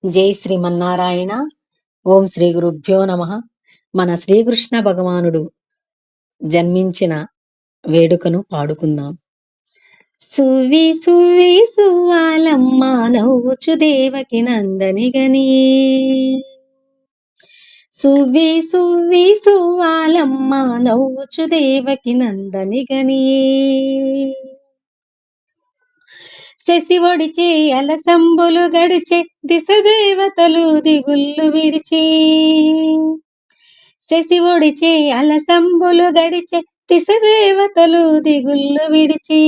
జై శ్రీమన్నారాయణ. ఓం శ్రీ గురుభ్యో నమ. మన శ్రీకృష్ణ భగవానుడు జన్మించిన వేడుకను పాడుకుందాం. సువి సువి సువాలమ్మ నవ్వుచు దేవకి నందని గని, సువి సువి సువాలమ్మ నవ్వుచు దేవకి నందని గని, శశి ఒడిచే అలసంబులు గడిచే దిశ దేవతలు దిగుళ్ళు విడిచి, శశి ఒడిచే అలసంబులు గడిచే దిశ దేవతలు దిగుళ్ళు విడిచి,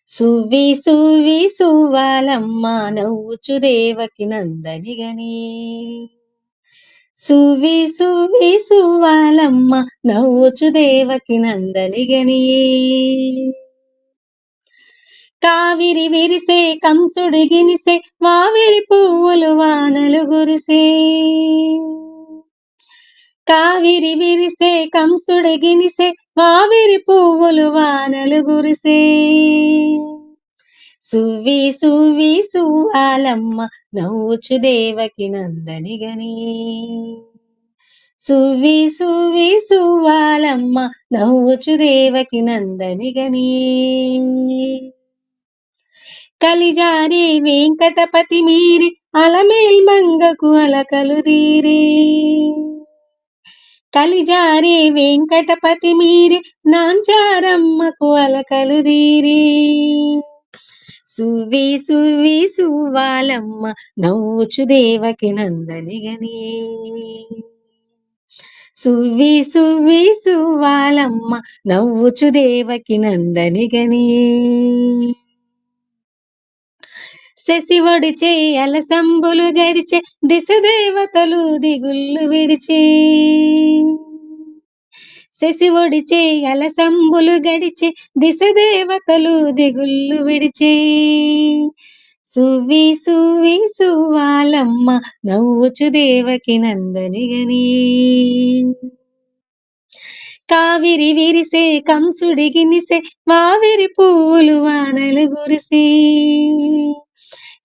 సువి సువి సువాలమ్మ నవ్వుచు దేవకి నందని గని, సువి సువి సువాలమ్మ నవ్వుచు దేవకి నందని గని, కావిరి విరిసే కంసుడు గినిసే వావిరి పువ్వులు వానలు గురిసే, కావిరి విరిసే కంసుడు గినిసే వావిరి పువ్వులు వానలు గురిసే, సువి సువి సువాలమ్మ నవ్వుచు దేవకి నందని గని, సువి సువి సువాలమ్మ నవ్వుచు దేవకి నందని గని, కలిజారి వెంకటపతి మీరి అలమేల్ మంగకు అలకలు దీరి, కలిజారి వెంకటపతి మీరి నాంచారమ్మకు అలకలు దీరి, సువి సువి సువాలమ్మ నవ్వుచు దేవకి నందని గని, సువి సువి సువాలమ్మ నవ్వుచు దేవకి నందని గని, శశి ఒడిచే అలసంబులు గడిచే దిశ దేవతలు దిగుళ్ళు విడిచి, శశి ఒడిచే అలసంబులు గడిచే దిశ దేవతలు దిగుళ్ళు విడిచి, సువి సువి సువాలమ్మ నవ్వుచు దేవకి నందని గని, కావిరి విరిసే కంసుడి గినిసే వావిరి పువ్వులు వానలు గురిసి,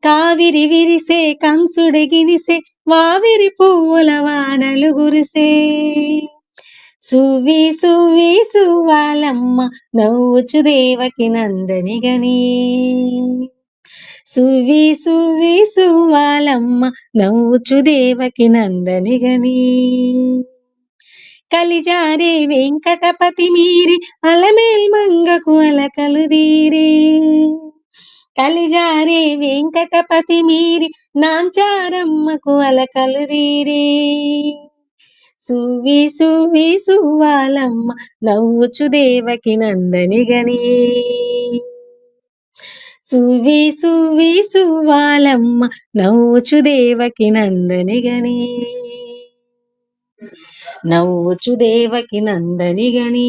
కావిరి విరిసే కంసుడి గినిసే వావిరి పువ్వుల వానలు గురిసే, సువి సువి సువాలమ్మ నవ్వుచు దేవకి నందని గని, సువి సువి సువాలమ్మ నవ్వుచు దేవకి నందని గని, కలిజారే వెంకటపతి మీరి అలమేల్ మంగకు అలకలు దీరి, కలిజారే వెంకటపతి మీరి నాంచారమ్మకు అలకలు దీరి, సువి సువి సువాలమ్మ నవ్వుచు దేవకి నందని గని, సువి సువి సువాలమ్మ నవ్వుచు దేవకి నందని గని, నవ్వుచు దేవకి నందని గని,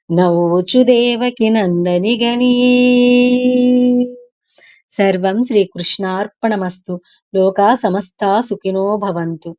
నవ్వుచు దేవకి నందని గని. సర్వం శ్రీకృష్ణార్పణమస్తు. లోకా సమస్తా సుఖినో భవంతు.